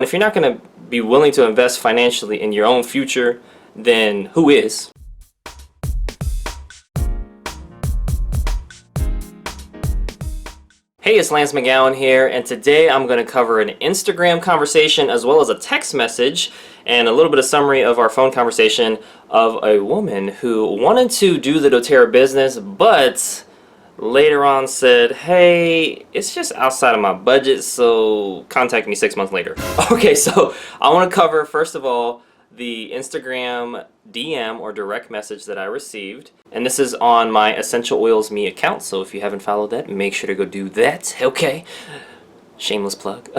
If you're not going to be willing to invest financially in your own future, then who is? Hey, it's Lance McGowan here, and today I'm going to cover an Instagram conversation as well as a text message and a little bit of summary of our phone conversation of a woman who wanted to do the doTERRA business, but later on said, hey, it's just outside of my budget, so contact me 6 months later. Okay, so I want to cover, first of all, the Instagram DM or direct message that I received. And this is on my Essential Oils Me account, so if you haven't followed that, make sure to go do that. Okay, shameless plug.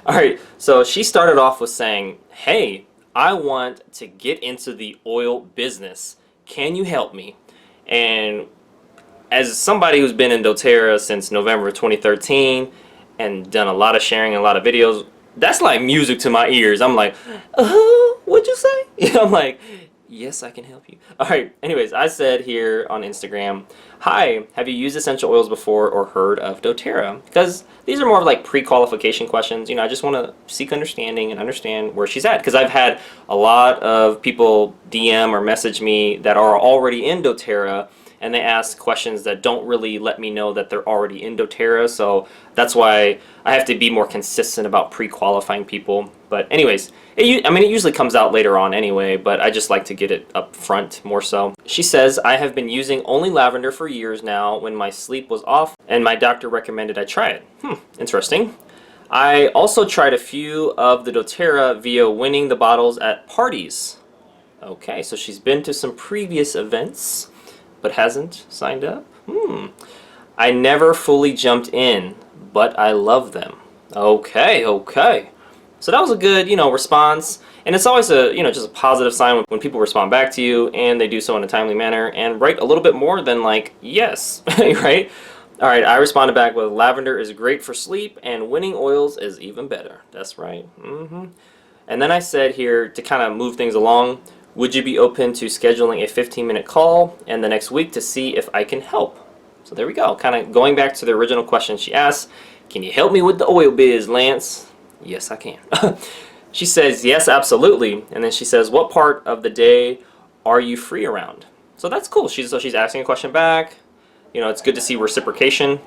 Alright, so she started off with saying, hey, I want to get into the oil business. Can you help me? And as somebody who's been in doTERRA since November of 2013 and done a lot of sharing and a lot of videos, that's like music to my ears. I'm like, what'd you say? I'm like, yes, I can help you. Alright, anyways, I said here on Instagram, hi, have you used essential oils before or heard of doTERRA? Because these are more of like pre-qualification questions. You know, I just want to seek understanding and understand where she's at. Because I've had a lot of people DM or message me that are already in doTERRA, and they ask questions that don't really let me know that they're already in doTERRA, so that's why I have to be more consistent about pre-qualifying people. But anyways, it usually comes out later on anyway, but I just like to get it up front more so. She says, I have been using only lavender for years now when my sleep was off, and my doctor recommended I try it. Interesting. I also tried a few of the doTERRA via winning the bottles at parties. Okay, so she's been to some previous events but hasn't signed up? I never fully jumped in, but I love them. Okay. So that was a good, response. And it's always a, just a positive sign when people respond back to you and they do so in a timely manner and write a little bit more than like, yes, right? All right, I responded back with lavender is great for sleep and winning oils is even better. That's right. And then I said here to kind of move things along, would you be open to scheduling a 15-minute call and the next week to see if I can help? So there we go. Kind of going back to the original question she asked, can you help me with the oil biz, Lance? Yes, I can. She says, yes, absolutely. And then she says, what part of the day are you free around? So that's cool. She's asking a question back. It's good to see reciprocation.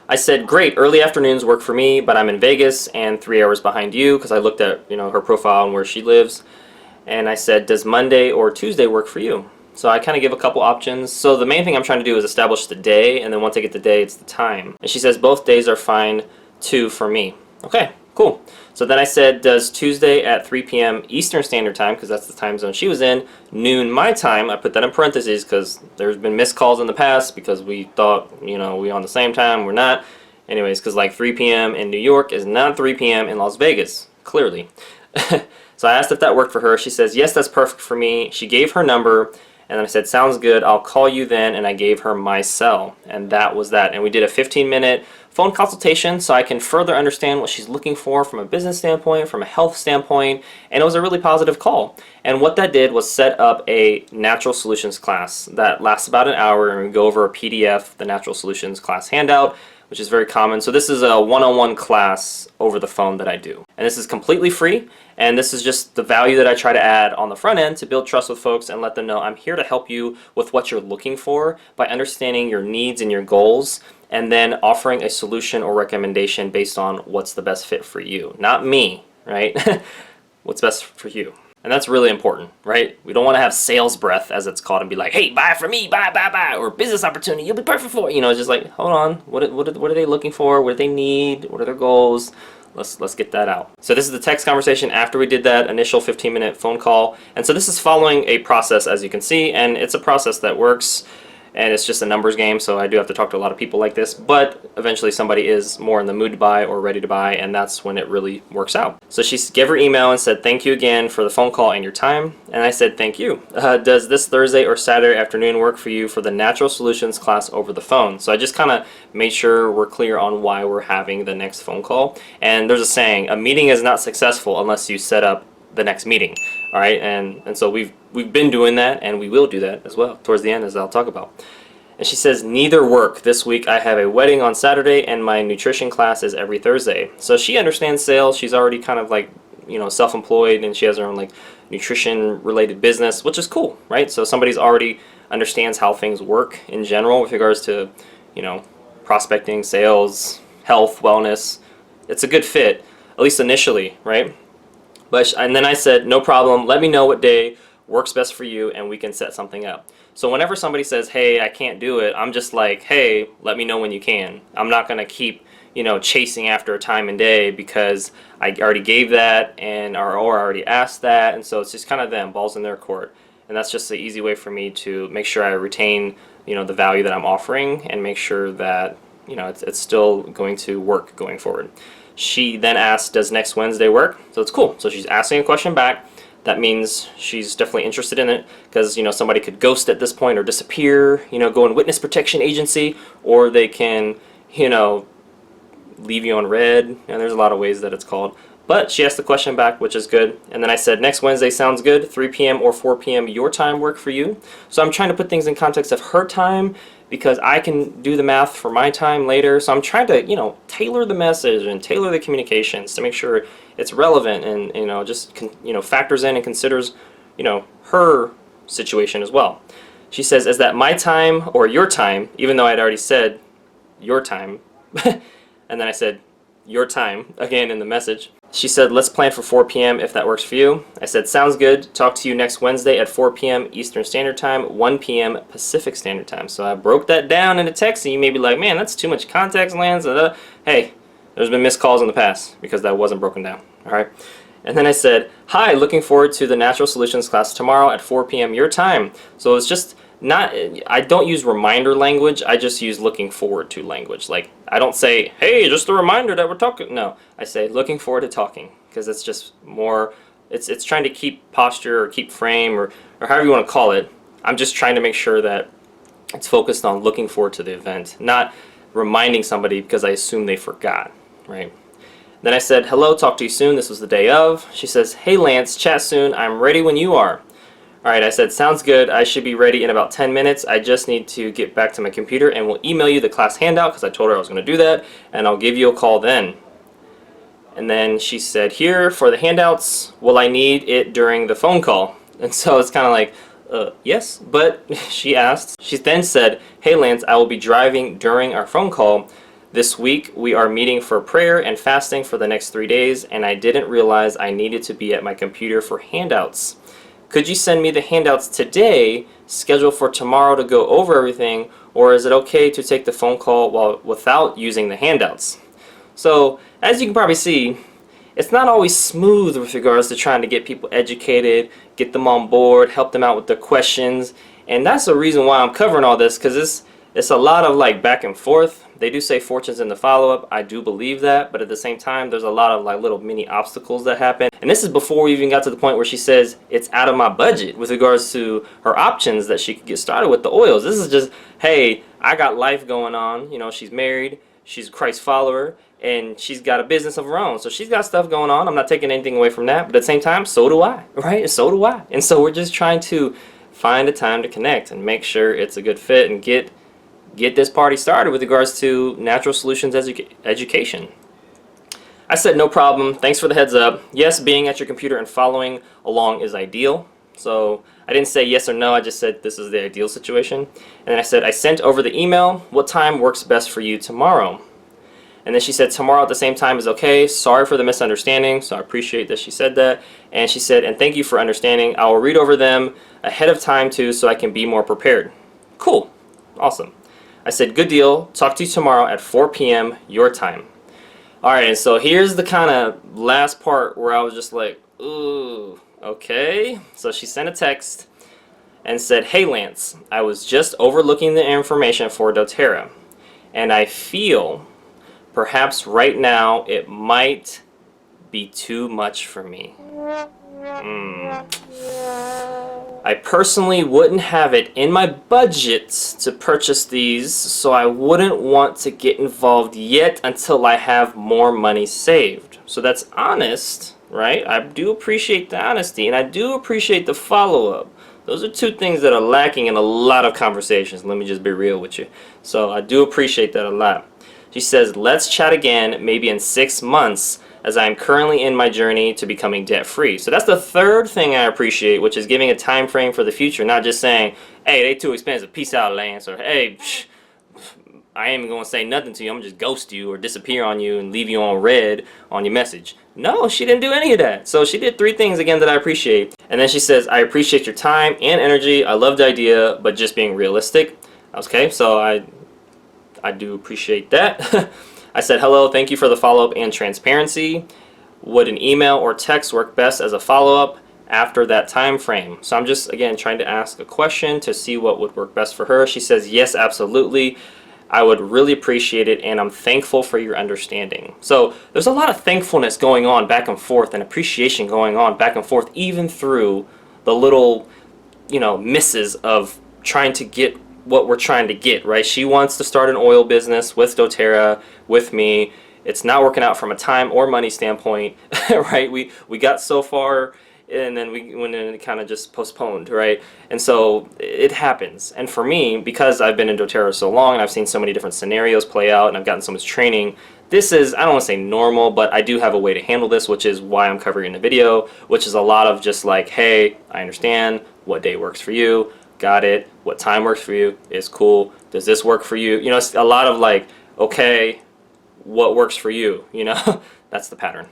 I said, great, early afternoons work for me, but I'm in Vegas and 3 hours behind you because I looked at, her profile and where she lives. And I said, does Monday or Tuesday work for you? So I kind of give a couple options. So the main thing I'm trying to do is establish the day, and then once I get the day, it's the time. And she says, both days are fine too for me. Okay, cool. So then I said, does Tuesday at 3 p.m. Eastern Standard Time, because that's the time zone she was in, noon my time, I put that in parentheses because there's been missed calls in the past because we thought, we on the same time, we're not. Anyways, because like 3 p.m. in New York is not 3 p.m. in Las Vegas, clearly. So I asked if that worked for her. She says, yes, that's perfect for me. She gave her number, and then I said, sounds good. I'll call you then, and I gave her my cell, and that was that. And we did a 15-minute phone consultation so I can further understand what she's looking for from a business standpoint, from a health standpoint, and it was a really positive call. And what that did was set up a natural solutions class that lasts about an hour, and we go over a PDF, the natural solutions class handout, which is very common. So this is a one-on-one class over the phone that I do. And this is completely free, and this is just the value that I try to add on the front end to build trust with folks and let them know I'm here to help you with what you're looking for by understanding your needs and your goals, and then offering a solution or recommendation based on what's the best fit for you. Not me, right? What's best for you. And that's really important, right? We don't want to have sales breath, as it's called, and be like, hey, buy from me, buy, or business opportunity, you'll be perfect for it. It's just like, hold on, what are they looking for? What do they need? What are their goals? Let's get that out. So this is the text conversation after we did that initial 15-minute phone call. And so this is following a process, as you can see, and it's a process that works. And it's just a numbers game, so I do have to talk to a lot of people like this, but eventually somebody is more in the mood to buy or ready to buy, and that's when it really works out. So she gave her email and said, thank you again for the phone call and your time, and I said, thank you. Does this Thursday or Saturday afternoon work for you for the Natural Solutions class over the phone? So I just kind of made sure we're clear on why we're having the next phone call. And there's a saying, a meeting is not successful unless you set up the next meeting. All right, and so we've been doing that, and we will do that as well towards the end, as I'll talk about. And she says, neither work. This week I have a wedding on Saturday and my nutrition class is every Thursday. So she understands sales. She's already kind of like, self-employed, and she has her own like nutrition related business, which is cool, right? So somebody's already understands how things work in general with regards to, prospecting, sales, health, wellness. It's a good fit, at least initially, right? And then I said, no problem. Let me know what day works best for you and we can set something up. So whenever somebody says, hey, I can't do it, I'm just like, hey, let me know when you can. I'm not going to keep, chasing after a time and day because I already gave that or I already asked that. And so it's just kind of them, balls in their court. And that's just the easy way for me to make sure I retain, the value that I'm offering and make sure that, it's still going to work going forward. She then asked, does next Wednesday work? So it's cool. So she's asking a question back. That means she's definitely interested in it because, somebody could ghost at this point or disappear, go in witness protection agency, or they can, leave you on red. And there's a lot of ways that it's called. But she asked the question back, which is good. And then I said, next Wednesday sounds good. 3 p.m. or 4 p.m. your time work for you. So I'm trying to put things in context of her time because I can do the math for my time later. So I'm trying to, tailor the message and tailor the communications to make sure it's relevant and, just, factors in and considers, her situation as well. She says, is that my time or your time, even though I'd already said your time. And then I said, your time, again in the message. She said, let's plan for 4 p.m. if that works for you. I said, sounds good. Talk to you next Wednesday at 4 p.m. Eastern Standard Time, 1 p.m. Pacific Standard Time. So I broke that down in a text, and you may be like, man, that's too much context, Lance. Hey, there's been missed calls in the past because that wasn't broken down. All right. And then I said, hi, looking forward to the Natural Solutions class tomorrow at 4 p.m. your time. So it's just not, I don't use reminder language. I just use looking forward to language. Like, I don't say, hey, just a reminder that we're talking. No, I say looking forward to talking because it's just more, it's trying to keep posture or keep frame or however you want to call it. I'm just trying to make sure that it's focused on looking forward to the event, not reminding somebody because I assume they forgot, right? Then I said, hello, talk to you soon. This was the day of. She says, hey, Lance, chat soon. I'm ready when you are. All right, I said, sounds good. I should be ready in about 10 minutes. I just need to get back to my computer and we'll email you the class handout because I told her I was going to do that, and I'll give you a call then. And then she said, here for the handouts, will I need it during the phone call? And so it's kind of like, yes, but she asked. She then said, hey, Lance, I will be driving during our phone call. This week we are meeting for prayer and fasting for the next 3 days, and I didn't realize I needed to be at my computer for handouts. Could you send me the handouts today, scheduled for tomorrow to go over everything, or is it okay to take the phone call without using the handouts? So, as you can probably see, it's not always smooth with regards to trying to get people educated, get them on board, help them out with their questions, and that's the reason why I'm covering all this, because it's a lot of like back and forth. They do say fortunes in the follow-up. I do believe that, but at the same time, there's a lot of like little mini obstacles that happen. And this is before we even got to the point where she says it's out of my budget with regards to her options that she could get started with the oils. This is just, hey, I got life going on. She's married, she's a Christ follower, and she's got a business of her own. So she's got stuff going on. I'm not taking anything away from that, but at the same time, so do I, right? So do I. And so we're just trying to find a time to connect and make sure it's a good fit and get this party started with regards to Natural Solutions education. I said, no problem. Thanks for the heads up. Yes, being at your computer and following along is ideal. So I didn't say yes or no. I just said this is the ideal situation. And then I said, I sent over the email. What time works best for you tomorrow? And then she said, tomorrow at the same time is okay. Sorry for the misunderstanding. So I appreciate that she said that. And she said, and thank you for understanding. I will read over them ahead of time too so I can be more prepared. Cool. Awesome. I said, good deal. Talk to you tomorrow at 4 p.m. your time. All right, and so here's the kind of last part where I was just like, ooh, okay. So she sent a text and said, hey, Lance, I was just overlooking the information for doTERRA, and I feel perhaps right now it might be too much for me. I personally wouldn't have it in my budget to purchase these, so I wouldn't want to get involved yet until I have more money saved. So that's honest, right? I do appreciate the honesty, and I do appreciate the follow-up. Those are two things that are lacking in a lot of conversations. Let me just be real with you. So I do appreciate that a lot. She says, let's chat again maybe in 6 months as I am currently in my journey to becoming debt free. So that's the third thing I appreciate, which is giving a time frame for the future, not just saying, hey, they too expensive, peace out, Lance, or hey, I ain't even gonna say nothing to you, I'm gonna just ghost you or disappear on you and leave you on red on your message. No, she didn't do any of that. So she did 3 things again that I appreciate. And then she says, I appreciate your time and energy. I love the idea, but just being realistic. Okay, so I do appreciate that. I said, hello, thank you for the follow-up and transparency. Would an email or text work best as a follow-up after that time frame? So I'm just, again, trying to ask a question to see what would work best for her. She says, yes, absolutely. I would really appreciate it, and I'm thankful for your understanding. So there's a lot of thankfulness going on back and forth and appreciation going on back and forth, even through the little, misses of trying to get what we're trying to get, right? She wants to start an oil business with doTERRA, with me. It's not working out from a time or money standpoint, right? We got so far, and then we went in and kind of just postponed, right? And so it happens. And for me, because I've been in doTERRA so long and I've seen so many different scenarios play out and I've gotten so much training, this is, I don't want to say normal, but I do have a way to handle this, which is why I'm covering the video, which is a lot of just like, hey, I understand what day works for you, got it, what time works for you is cool, does this work for you? It's a lot of like, okay, what works for you, That's the pattern.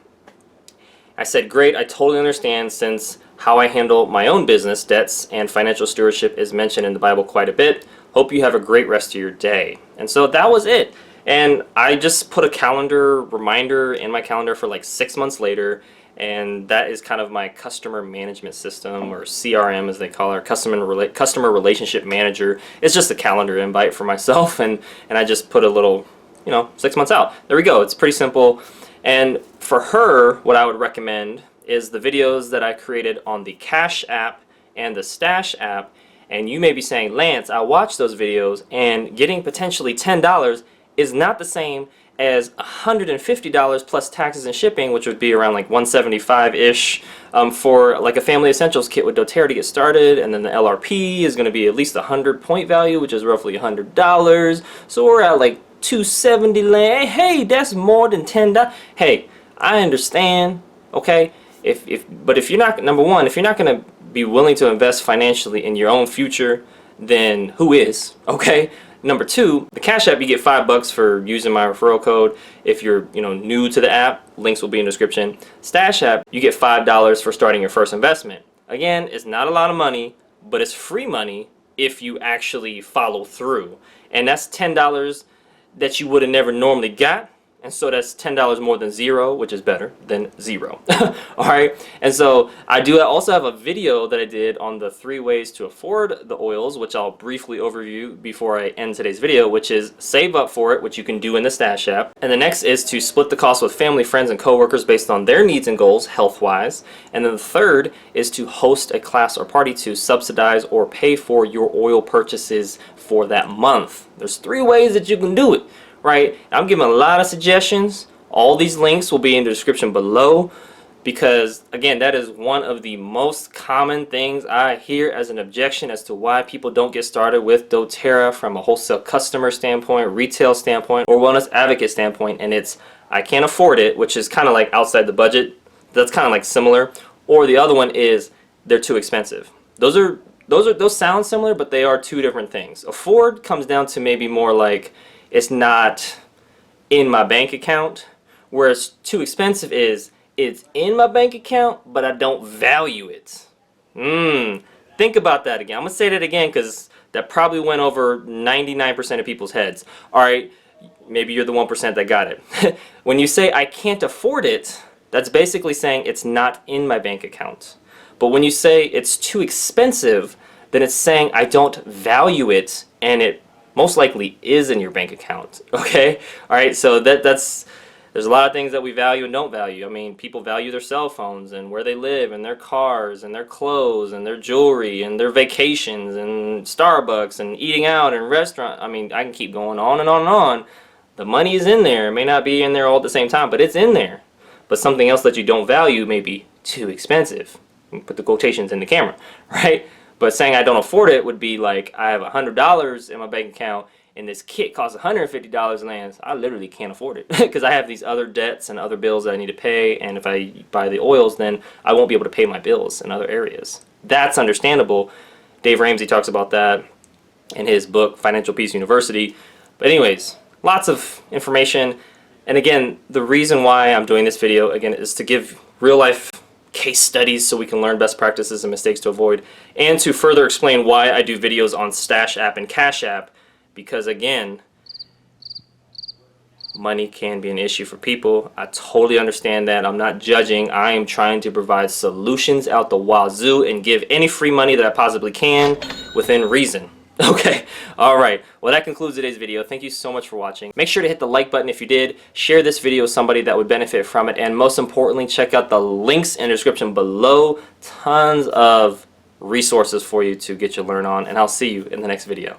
I said, great, I totally understand, since how I handle my own business debts and financial stewardship is mentioned in the Bible quite a bit. Hope you have a great rest of your day. And so that was it. And I just put a calendar reminder in my calendar for like 6 months later, and that is kind of my customer management system, or CRM as they call it, customer relationship manager. It's just a calendar invite for myself, and I just put a little, 6 months out. There we go. It's pretty simple. And for her, what I would recommend is the videos that I created on the Cash app and the Stash app. And you may be saying, Lance, I watched those videos, and getting potentially $10 is not the same as $150 plus taxes and shipping, which would be around like $175-ish for like a family essentials kit with doTERRA to get started. And then the LRP is going to be at least 100 point value, which is roughly $100. So we're at like $270. Hey, that's more than $10. Hey, I understand, okay? But if you're not, number one, if you're not going to be willing to invest financially in your own future, then who is, okay? Number two, the Cash app, you get $5 for using my referral code. If you're new to the app, links will be in the description. Stash app, you get $5 for starting your first investment. Again, it's not a lot of money, but it's free money if you actually follow through. And that's $10 that you would have never normally got, and so that's $10 more than zero, which is better than zero. All right, and so I do also have a video that I did on the 3 ways to afford the oils, which I'll briefly overview before I end today's video, which is save up for it, which you can do in the Stash app. And the next is to split the cost with family, friends, and coworkers based on their needs and goals, health-wise. And then the third is to host a class or party to subsidize or pay for your oil purchases for that month. There's 3 ways that you can do it. Right? I'm giving a lot of suggestions. All these links will be in the description below, because again, that is one of the most common things I hear as an objection as to why people don't get started with doTERRA from a wholesale customer standpoint, retail standpoint, or wellness advocate standpoint, and it's I can't afford it, which is kind of like outside the budget. That's kind of like similar. Or the other one is they're too expensive. Those sound similar, but they are 2 different things. Afford comes down to maybe more like it's not in my bank account, whereas too expensive is it's in my bank account, but I don't value it. Think about that again. I'm going to say that again because that probably went over 99% of people's heads. All right, maybe you're the 1% that got it. When you say I can't afford it, that's basically saying it's not in my bank account. But when you say it's too expensive, then it's saying I don't value it, and it most likely is in your bank account. Okay? All right, so there's a lot of things that we value and don't value. I mean, people value their cell phones and where they live and their cars and their clothes and their jewelry and their vacations and Starbucks and eating out and restaurant. I mean, I can keep going on and on and on. The money is in there. It may not be in there all at the same time, but it's in there. But something else that you don't value may be too expensive. Put the quotations in the camera, right? But saying I don't afford it would be like I have $100 in my bank account and this kit costs $150 and lands. I literally can't afford it because I have these other debts and other bills that I need to pay, and if I buy the oils, then I won't be able to pay my bills in other areas. That's understandable. Dave Ramsey talks about that in his book Financial Peace University. But anyways, lots of information. And again, the reason why I'm doing this video again is to give real life case studies so we can learn best practices and mistakes to avoid, and to further explain why I do videos on Stash App and Cash App, because again, money can be an issue for people. I totally understand that. I'm not judging. I am trying to provide solutions out the wazoo and give any free money that I possibly can within reason. Okay, alright, well that concludes today's video. Thank you so much for watching. Make sure to hit the like button if you did, share this video with somebody that would benefit from it, and most importantly, check out the links in the description below. Tons of resources for you to get you learn on, and I'll see you in the next video.